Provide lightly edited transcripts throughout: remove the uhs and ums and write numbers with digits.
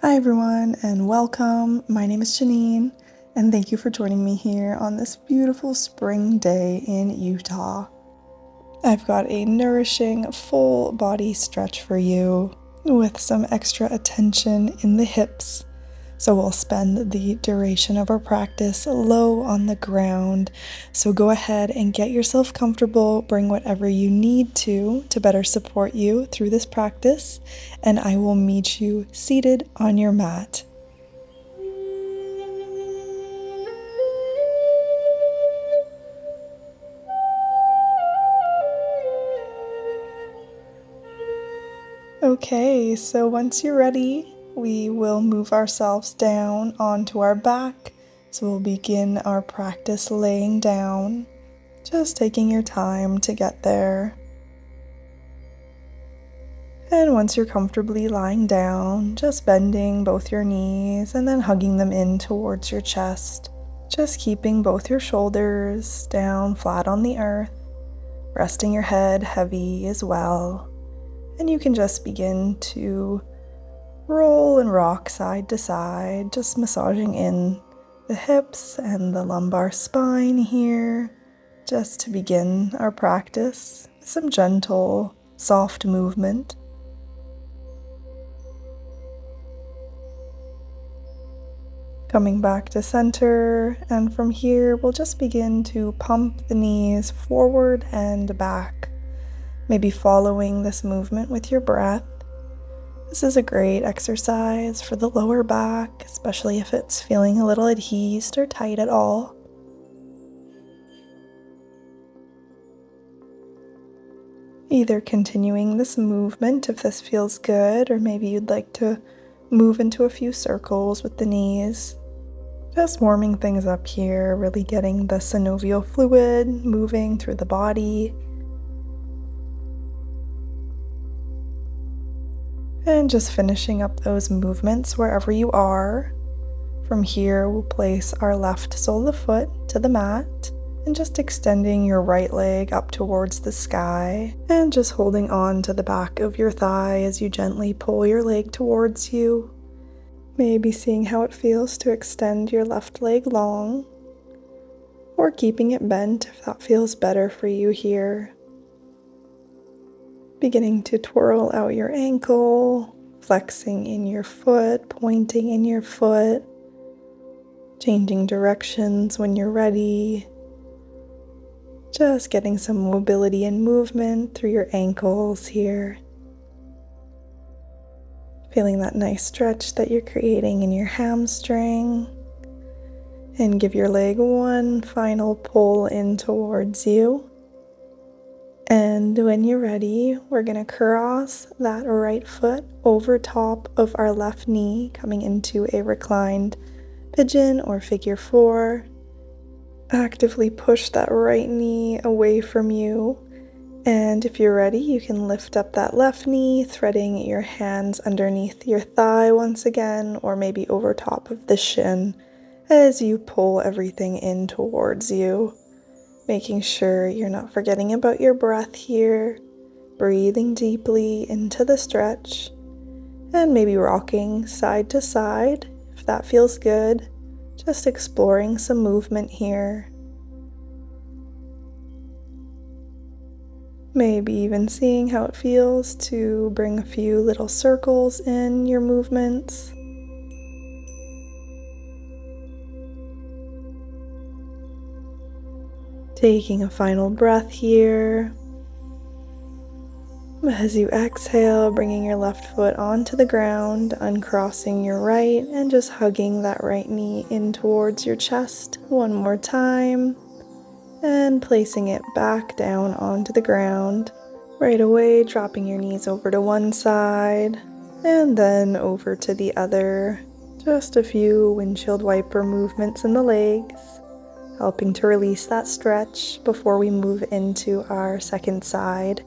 Hi everyone and welcome. My name is Janine and thank you for joining me here on this beautiful spring day in Utah. I've got a nourishing full body stretch for you with some extra attention in the hips. So we'll spend the duration of our practice low on the ground. So go ahead and get yourself comfortable, bring whatever you need to better support you through this practice, and I will meet you seated on your mat. Okay, so once you're ready, we will move ourselves down onto our back. So we'll begin our practice laying down, just taking your time to get there. And once you're comfortably lying down, just bending both your knees and then hugging them in towards your chest. Just keeping both your shoulders down flat on the earth, resting your head heavy as well. And you can just begin to roll and rock side to side, just massaging in the hips and the lumbar spine here, just to begin our practice with some gentle, soft movement. Coming back to center, and from here we'll just begin to pump the knees forward and back, maybe following this movement with your breath. This is a great exercise for the lower back, especially if it's feeling a little adhesed or tight at all. Either continuing this movement if this feels good, or maybe you'd like to move into a few circles with the knees. Just warming things up here, really getting the synovial fluid moving through the body. And just finishing up those movements wherever you are. From here, we'll place our left sole of foot to the mat and just extending your right leg up towards the sky and just holding on to the back of your thigh as you gently pull your leg towards you. Maybe seeing how it feels to extend your left leg long, or keeping it bent if that feels better for you here. Beginning to twirl out your ankle, flexing in your foot, pointing in your foot, changing directions when you're ready. Just getting some mobility and movement through your ankles here. Feeling that nice stretch that you're creating in your hamstring. And give your leg one final pull in towards you. And when you're ready, we're going to cross that right foot over top of our left knee, coming into a reclined pigeon or figure 4. Actively push that right knee away from you. And if you're ready, you can lift up that left knee, threading your hands underneath your thigh once again, or maybe over top of the shin as you pull everything in towards you. Making sure you're not forgetting about your breath here, breathing deeply into the stretch, and maybe rocking side to side if that feels good, just exploring some movement here. Maybe even seeing how it feels to bring a few little circles in your movements. Taking a final breath here. As you exhale, bringing your left foot onto the ground, uncrossing your right, and just hugging that right knee in towards your chest one more time, and placing it back down onto the ground. Right away, dropping your knees over to one side, and then over to the other. Just a few windshield wiper movements in the legs, helping to release that stretch before we move into our second side.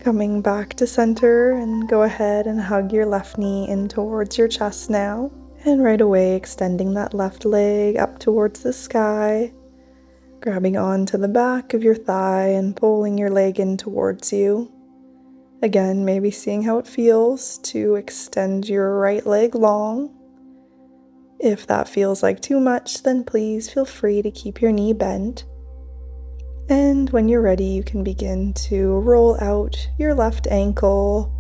Coming back to center, and go ahead and hug your left knee in towards your chest now. And right away, extending that left leg up towards the sky, grabbing onto the back of your thigh and pulling your leg in towards you. Again, maybe seeing how it feels to extend your right leg long. If that feels like too much, then please feel free to keep your knee bent. And when you're ready, you can begin to roll out your left ankle,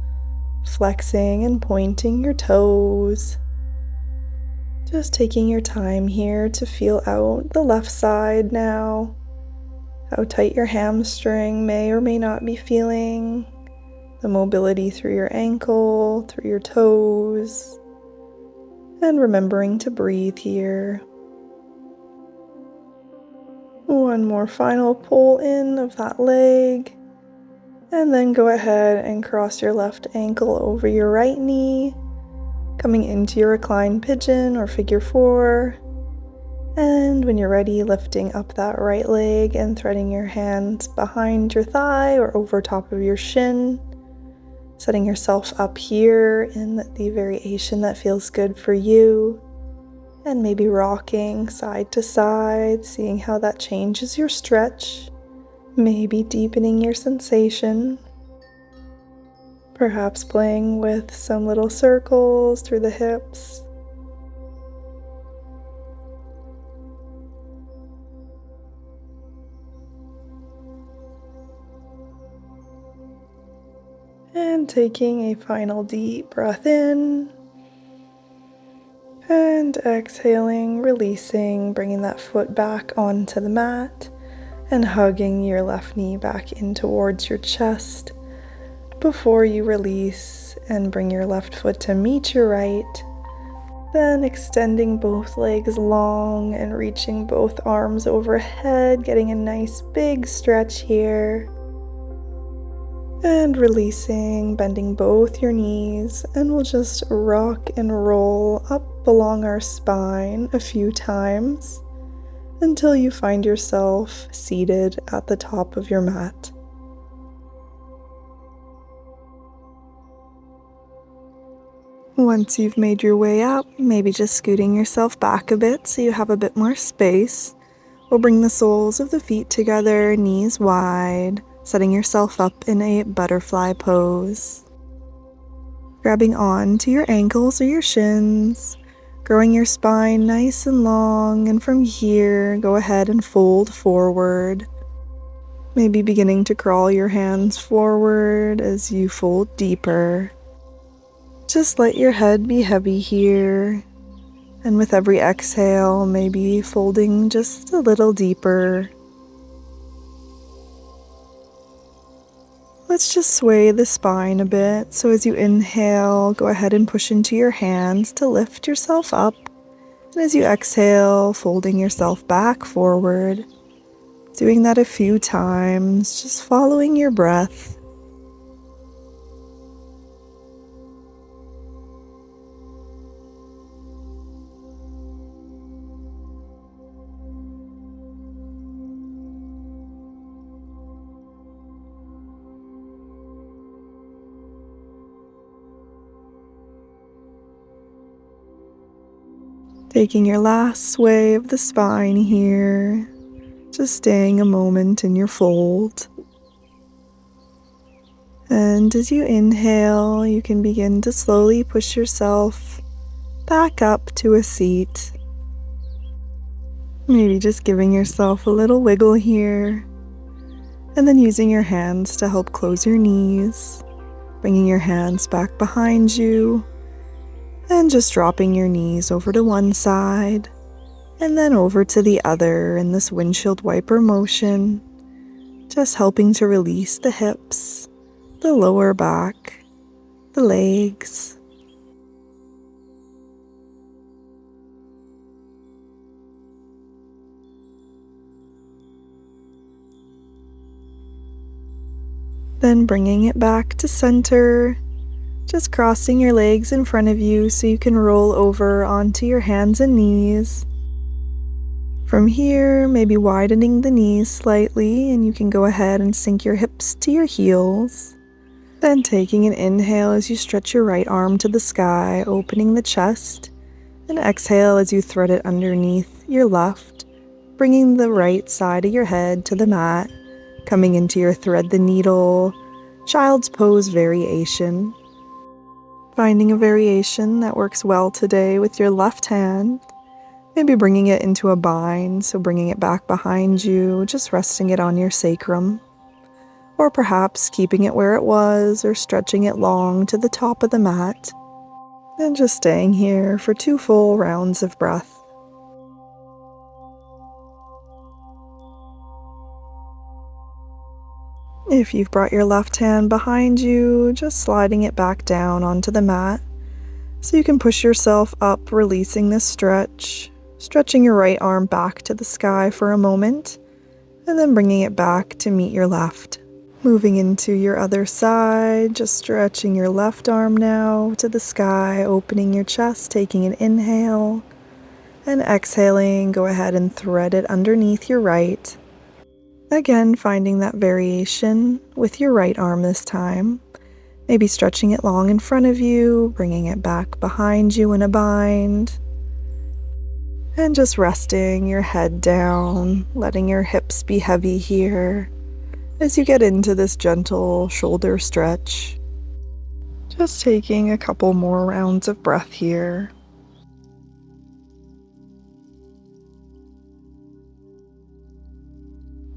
flexing and pointing your toes. Just taking your time here to feel out the left side now, how tight your hamstring may or may not be feeling, the mobility through your ankle, through your toes, and remembering to breathe here. One more final pull in of that leg, and then go ahead and cross your left ankle over your right knee, coming into your reclined pigeon or figure four. And when you're ready, lifting up that right leg and threading your hands behind your thigh or over top of your shin, setting yourself up here in the variation that feels good for you, and maybe rocking side to side, seeing how that changes your stretch, maybe deepening your sensation, perhaps playing with some little circles through the hips. And taking a final deep breath in, and exhaling, releasing, bringing that foot back onto the mat, and hugging your left knee back in towards your chest before you release and bring your left foot to meet your right. Then extending both legs long and reaching both arms overhead, getting a nice big stretch here. And releasing, bending both your knees, and we'll just rock and roll up along our spine a few times until you find yourself seated at the top of your mat. Once you've made your way up, maybe just scooting yourself back a bit so you have a bit more space. We'll bring the soles of the feet together, knees wide, setting yourself up in a butterfly pose. Grabbing on to your ankles or your shins, growing your spine nice and long, and from here, go ahead and fold forward. Maybe beginning to crawl your hands forward as you fold deeper. Just let your head be heavy here, and with every exhale, maybe folding just a little deeper. Let's just sway the spine a bit. So as you inhale, go ahead and push into your hands to lift yourself up. And as you exhale, folding yourself back forward. Doing that a few times, just following your breath. Taking your last sway of the spine here, just staying a moment in your fold. And as you inhale, you can begin to slowly push yourself back up to a seat. Maybe just giving yourself a little wiggle here, and then using your hands to help close your knees, bringing your hands back behind you, and just dropping your knees over to one side and then over to the other in this windshield wiper motion, just helping to release the hips, the lower back, the legs. Then bringing it back to center, just crossing your legs in front of you so you can roll over onto your hands and knees. From here, maybe widening the knees slightly, and you can go ahead and sink your hips to your heels. Then taking an inhale as you stretch your right arm to the sky, opening the chest, and exhale as you thread it underneath your left, bringing the right side of your head to the mat, coming into your thread the needle, Child's pose variation. Finding a variation that works well today with your left hand. Maybe bringing it into a bind, so bringing it back behind you, just resting it on your sacrum. Or perhaps keeping it where it was or stretching it long to the top of the mat. And just staying here for 2 full rounds of breath. If you've brought your left hand behind you, just sliding it back down onto the mat so you can push yourself up, releasing this stretch, stretching your right arm back to the sky for a moment, and then bringing it back to meet your left. Moving into your other side, just stretching your left arm now to the sky, opening your chest, taking an inhale, and exhaling, go ahead and thread it underneath your right. Again, finding that variation with your right arm this time. Maybe stretching it long in front of you, bringing it back behind you in a bind. And just resting your head down, letting your hips be heavy here as you get into this gentle shoulder stretch. Just taking a couple more rounds of breath here.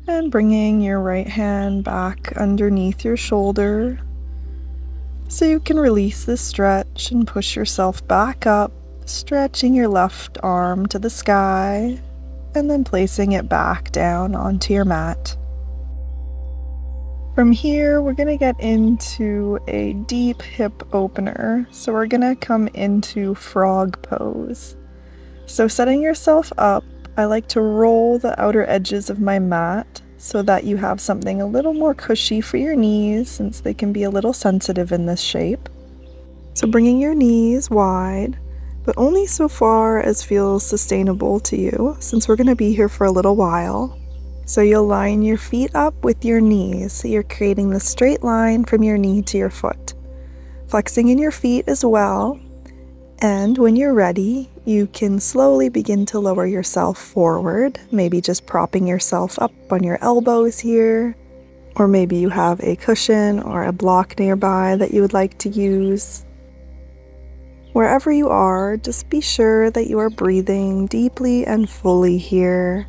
And bringing your right hand back underneath your shoulder so you can release this stretch and push yourself back up, stretching your left arm to the sky and then placing it back down onto your mat. From here, we're going to get into a deep hip opener. So we're going to come into frog pose. So setting yourself up, I like to roll the outer edges of my mat so that you have something a little more cushy for your knees since they can be a little sensitive in this shape. So bringing your knees wide, but only so far as feels sustainable to you since we're going to be here for a little while. So you'll line your feet up with your knees, so you're creating the straight line from your knee to your foot. Flexing in your feet as well, and when you're ready, you can slowly begin to lower yourself forward, maybe just propping yourself up on your elbows here, or maybe you have a cushion or a block nearby that you would like to use. Wherever you are, just be sure that you are breathing deeply and fully here.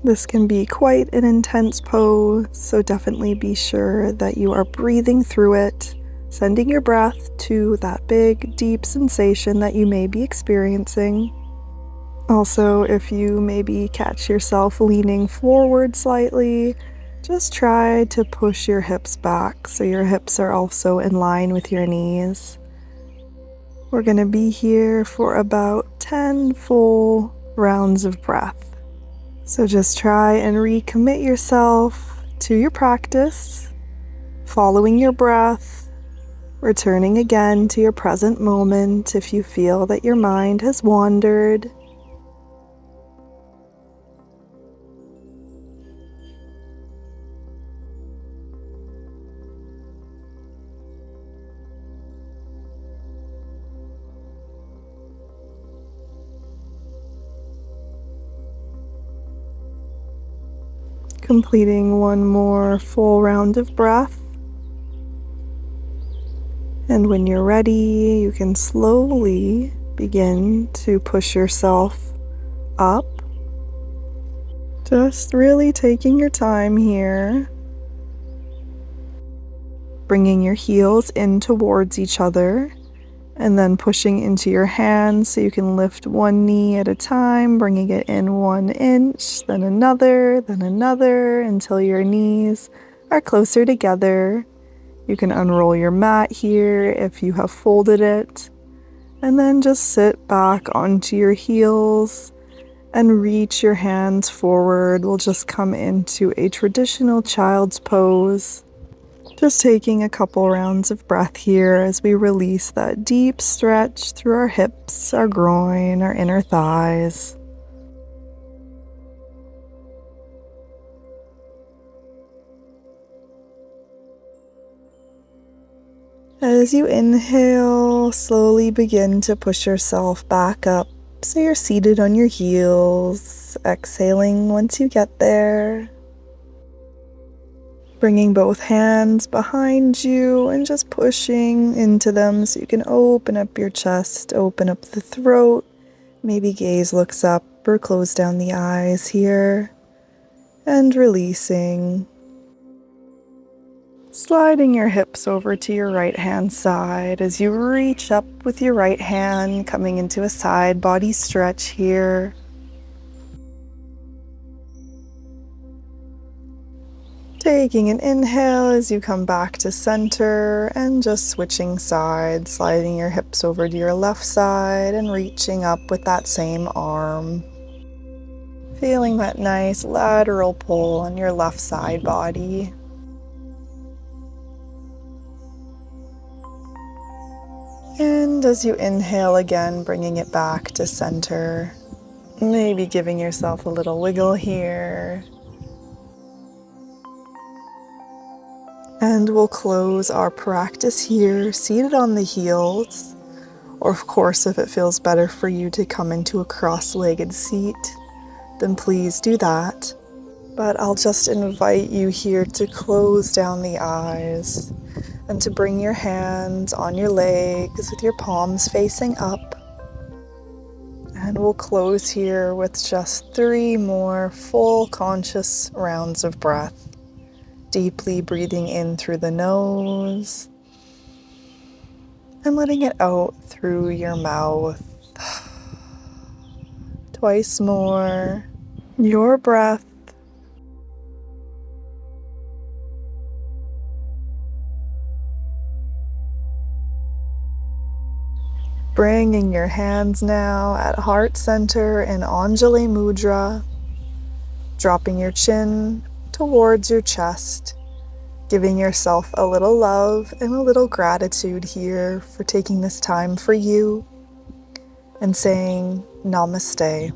This can be quite an intense pose, so definitely be sure that you are breathing through it, sending your breath to that big, deep sensation that you may be experiencing. Also, if you maybe catch yourself leaning forward slightly, just try to push your hips back so your hips are also in line with your knees. We're going to be here for about 10 full rounds of breath. So just try and recommit yourself to your practice, following your breath, returning again to your present moment if you feel that your mind has wandered. Completing one more full round of breath. And when you're ready, you can slowly begin to push yourself up. Just really taking your time here. Bringing your heels in towards each other and then pushing into your hands so you can lift one knee at a time, bringing it in 1 inch, then another, until your knees are closer together. You can unroll your mat here if you have folded it, and then just sit back onto your heels and reach your hands forward. We'll just come into a traditional child's pose. Just taking a couple rounds of breath here as we release that deep stretch through our hips, our groin, our inner thighs. As you inhale, slowly begin to push yourself back up so you're seated on your heels, exhaling once you get there. Bringing both hands behind you and just pushing into them so you can open up your chest, open up the throat. Maybe gaze looks up or close down the eyes here. And releasing. Sliding your hips over to your right hand side as you reach up with your right hand, coming into a side body stretch here. Taking an inhale as you come back to center and just switching sides, sliding your hips over to your left side and reaching up with that same arm. Feeling that nice lateral pull on your left side body. And as you inhale again, bringing it back to center, maybe giving yourself a little wiggle here. And we'll close our practice here, seated on the heels, or of course, if it feels better for you to come into a cross-legged seat, then please do that. But I'll just invite you here to close down the eyes and to bring your hands on your legs with your palms facing up. And we'll close here with just 3 more full conscious rounds of breath. Deeply breathing in through the nose and letting it out through your mouth. Twice more. Your breath. Bringing your hands now at heart center in Anjali Mudra, dropping your chin towards your chest, giving yourself a little love and a little gratitude here for taking this time for you, and saying namaste.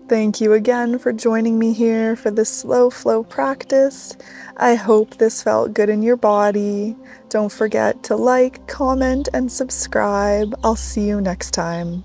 Thank you again for joining me here for this slow flow practice. I hope this felt good in your body. Don't forget to like, comment, and subscribe. I'll see you next time.